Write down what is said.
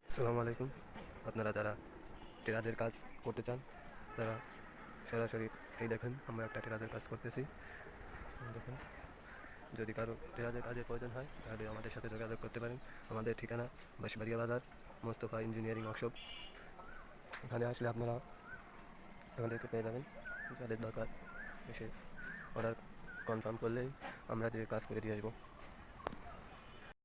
আসসালামু আলাইকুম। আপনারা যারা টেরাজের কাজ করতে চান তারা সরাসরি এই দেখেন আমরা একটা টেরাজের কাজ করতেছি। দেখেন, যদি কারো টেরাজের কাজের প্রয়োজন হয় তাহলে আমাদের সাথে যোগাযোগ করতে পারেন। আমাদের ঠিকানা বাঁশবাড়িয়া বাজার, মোস্তফা ইঞ্জিনিয়ারিং ওয়ার্কশপ। এখানে আসলে আপনারা আমাদেরকে পেয়ে যাবেন। যাদের দরকার এসে অর্ডার কনফার্ম করলেই আমরা যে কাজ করে দিয়ে আসবো।